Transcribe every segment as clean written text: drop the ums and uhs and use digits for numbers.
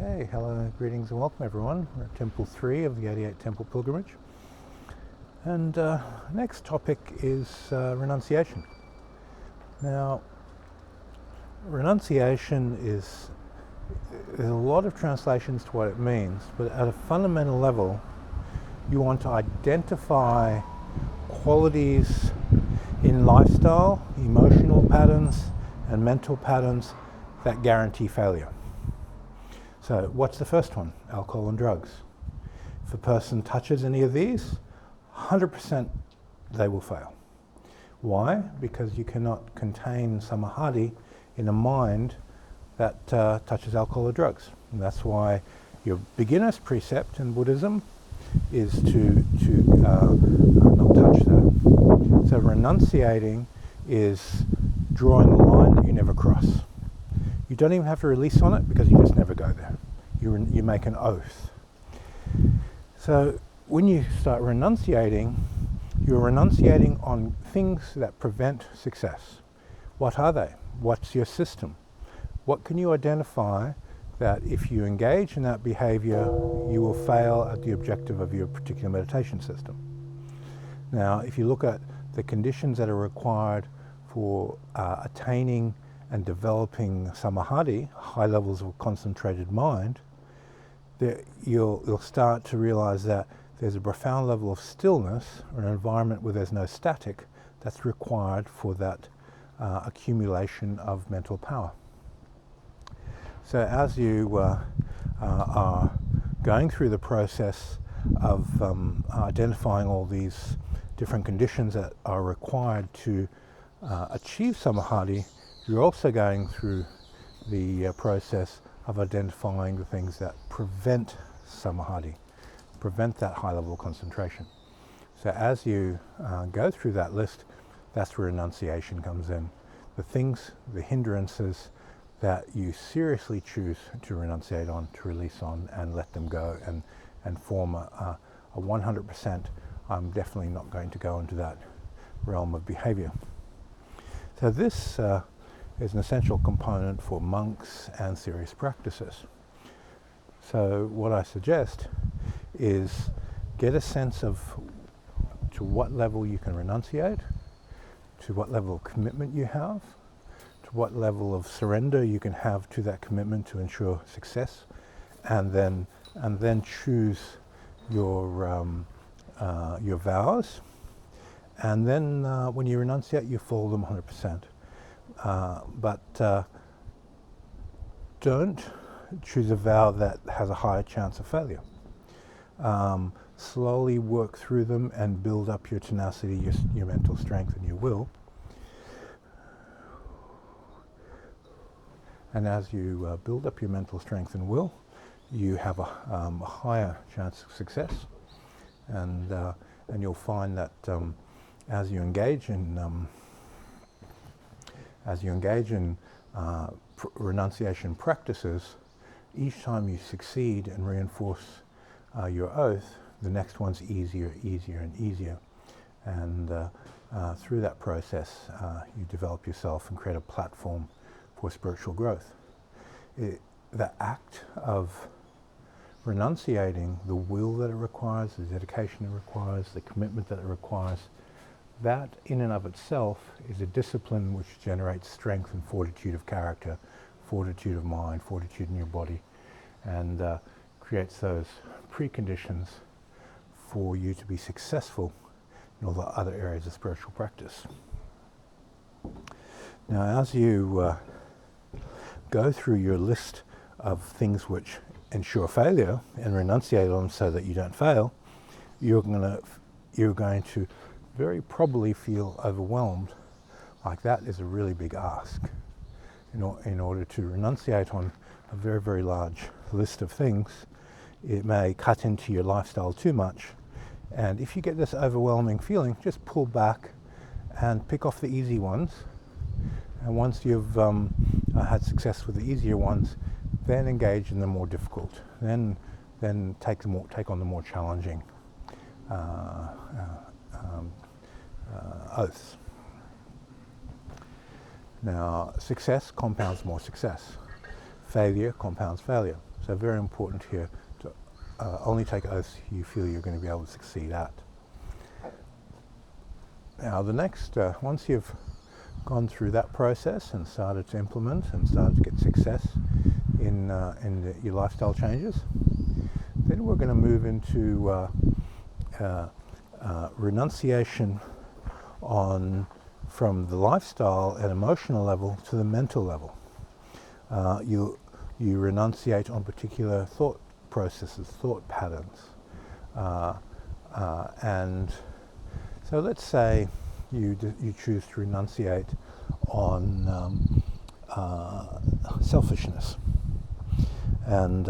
Okay, hello, greetings and welcome everyone. We're at Temple 3 of the 88 Temple Pilgrimage. And next topic is renunciation. Now, renunciation there's a lot of translations to what it means, but at a fundamental level, you want to identify qualities in lifestyle, emotional patterns, and mental patterns that guarantee failure. So what's the first one? Alcohol and drugs. If a person touches any of these, 100% they will fail. Why? Because you cannot contain samadhi in a mind that touches alcohol or drugs. And that's why your beginner's precept in Buddhism is to not touch that. So renunciating is drawing the line that you never cross. You don't even have to release on it because you just never go there. You make an oath. So when you start renunciating, you're renunciating on things that prevent success. What are they? What's your system? What can you identify that if you engage in that behavior, you will fail at the objective of your particular meditation system? Now, if you look at the conditions that are required for attaining and developing samadhi, high levels of concentrated mind, you'll start to realize that there's a profound level of stillness, or an environment where there's no static, that's required for that accumulation of mental power. So as you are going through the process of identifying all these different conditions that are required to achieve samadhi, you're also going through the process of identifying the things that prevent samadhi, prevent that high level of concentration. So as you go through that list, that's where renunciation comes in. The things, the hindrances that you seriously choose to renunciate on, to release on, and let them go, and form a 100%, I'm definitely not going to go into that realm of behavior. So this is an essential component for monks and serious practices. So what I suggest is get a sense of to what level you can renunciate, to what level of commitment you have, to what level of surrender you can have to that commitment to ensure success, and then choose your vows, and then when you renunciate, you follow them 100%. But don't choose a vow that has a higher chance of failure. Slowly work through them and build up your tenacity, your mental strength, and your will. And as you build up your mental strength and will, you have a higher chance of success. And you'll find that as you engage in renunciation practices, each time you succeed and reinforce your oath, the next one's easier, and easier. And through that process, you develop yourself and create a platform for spiritual growth. The act of renunciating, the will that it requires, the dedication it requires, the commitment that it requires, that in and of itself is a discipline which generates strength and fortitude of character, fortitude of mind, fortitude in your body, and creates those preconditions for you to be successful in all the other areas of spiritual practice. Now, as you go through your list of things which ensure failure and renunciate on them so that you don't fail, you're going to very probably feel overwhelmed. Like that is a really big ask. In order to renunciate on a very, very large list of things, it may cut into your lifestyle too much. And if you get this overwhelming feeling, just pull back and pick off the easy ones. And once you've had success with the easier ones, then engage in the more difficult. Then take on the more challenging oaths. Now, success compounds more success. Failure compounds failure. So very important here to only take oaths you feel you're going to be able to succeed at. Now the next, once you've gone through that process and started to implement and started to get success in your lifestyle changes, then we're going to move into renunciation from the lifestyle and emotional level to the mental level. You renunciate on particular thought processes, thought patterns, and so let's say you choose to renunciate on selfishness and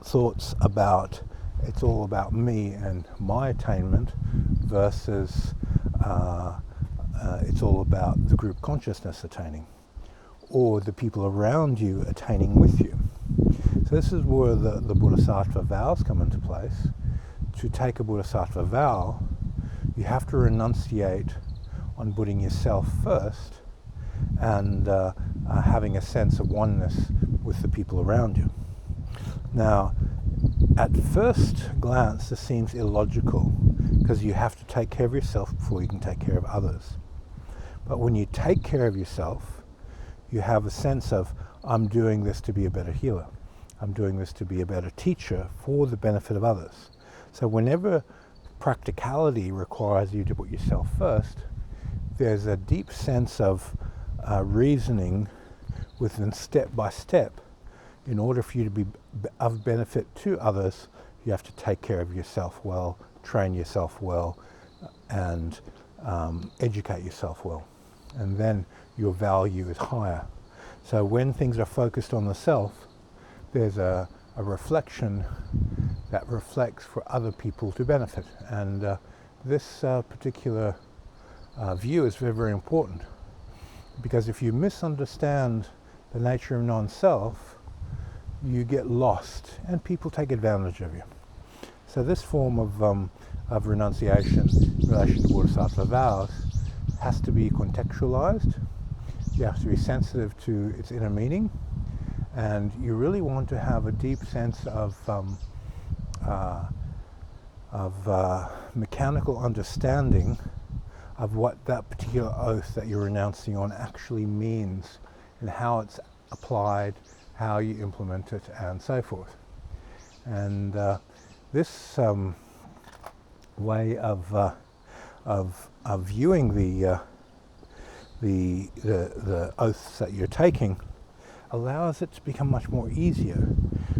thoughts about it's all about me and my attainment versus it's all about the group consciousness attaining, or the people around you attaining with you. So this is where the Bodhisattva vows come into place. To take a Bodhisattva vow, you have to renunciate on putting yourself first and having a sense of oneness with the people around you. Now, at first glance, this seems illogical because you have to take care of yourself before you can take care of others. But when you take care of yourself, you have a sense of, I'm doing this to be a better healer. I'm doing this to be a better teacher for the benefit of others. So whenever practicality requires you to put yourself first, there's a deep sense of reasoning within step by step. In order for you to be of benefit to others, you have to take care of yourself well, train yourself well, and educate yourself well. And then your value is higher. So when things are focused on the self, there's a reflection that reflects for other people to benefit. And this particular view is very, very important, because if you misunderstand the nature of non-self, you get lost and people take advantage of you. So this form of renunciation in relation to Bodhisattva vows has to be contextualized. You have to be sensitive to its inner meaning, and you really want to have a deep sense of mechanical understanding of what that particular oath that you're renouncing on actually means and how it's applied, how you implement it, and so forth. And this way of viewing the oaths that you're taking allows it to become much more easier.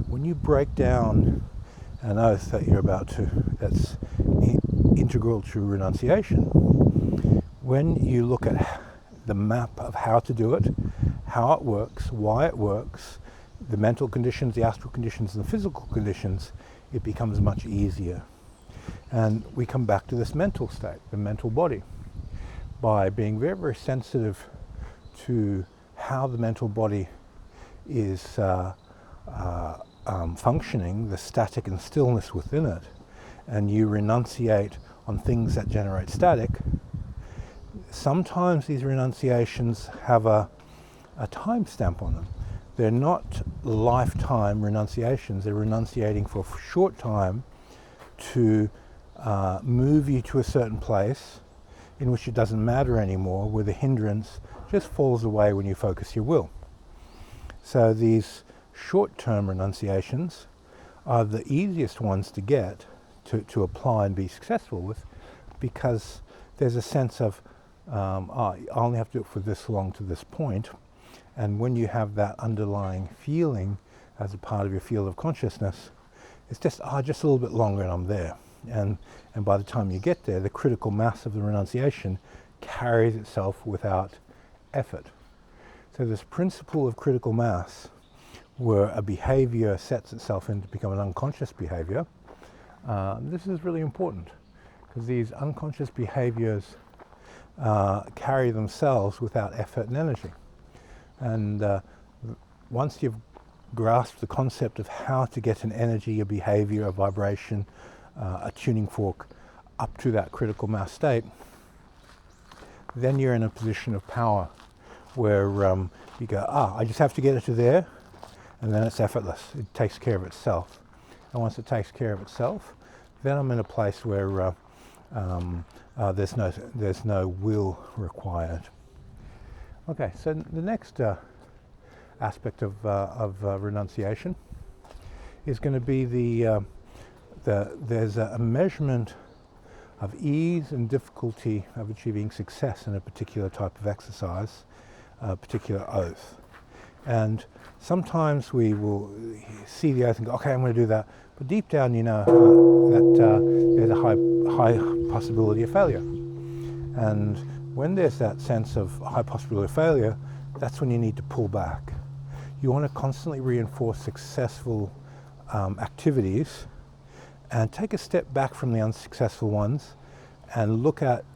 When you break down an oath that you're about to, that's integral to renunciation, when you look at the map of how to do it, how it works, why it works, the mental conditions, the astral conditions, and the physical conditions, it becomes much easier. And we come back to this mental state, the mental body. By being very, very sensitive to how the mental body is functioning, the static and stillness within it, and you renunciate on things that generate static, sometimes these renunciations have a time stamp on them. They're not lifetime renunciations. They're renunciating for a short time to move you to a certain place in which it doesn't matter anymore, where the hindrance just falls away when you focus your will. So these short-term renunciations are the easiest ones to get, to apply and be successful with, because there's a sense of, I only have to do it for this long to this point. And when you have that underlying feeling as a part of your field of consciousness, it's just a little bit longer and I'm there. And by the time you get there, the critical mass of the renunciation carries itself without effort. So this principle of critical mass, where a behavior sets itself in to become an unconscious behavior, this is really important, because these unconscious behaviors carry themselves without effort and energy. And once you've grasped the concept of how to get an energy, a behavior, a vibration, a tuning fork up to that critical mass state, then you're in a position of power where you go, I just have to get it to there, and then it's effortless. It takes care of itself. And once it takes care of itself, then I'm in a place where there's no will required. Okay, so the next aspect of renunciation is going to be there's a measurement of ease and difficulty of achieving success in a particular type of exercise, a particular oath. And sometimes we will see the oath and go, okay, I'm going to do that. But deep down, you know that there's a high possibility of failure. And when there's that sense of high possibility of failure, that's when you need to pull back. You want to constantly reinforce successful activities and take a step back from the unsuccessful ones and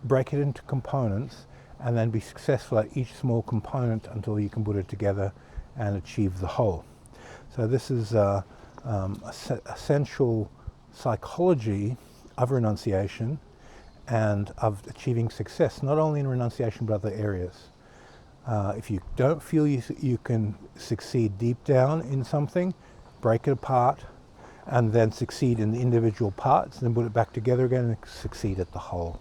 break it into components, and then be successful at each small component until you can put it together and achieve the whole. So this is essential psychology of renunciation and of achieving success, not only in renunciation but other areas. If you don't feel you can succeed deep down in something, break it apart and then succeed in the individual parts, then put it back together again and succeed at the whole.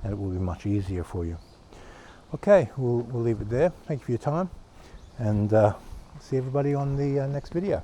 And it will be much easier for you. Okay, we'll leave it there. Thank you for your time, and see everybody on the next video.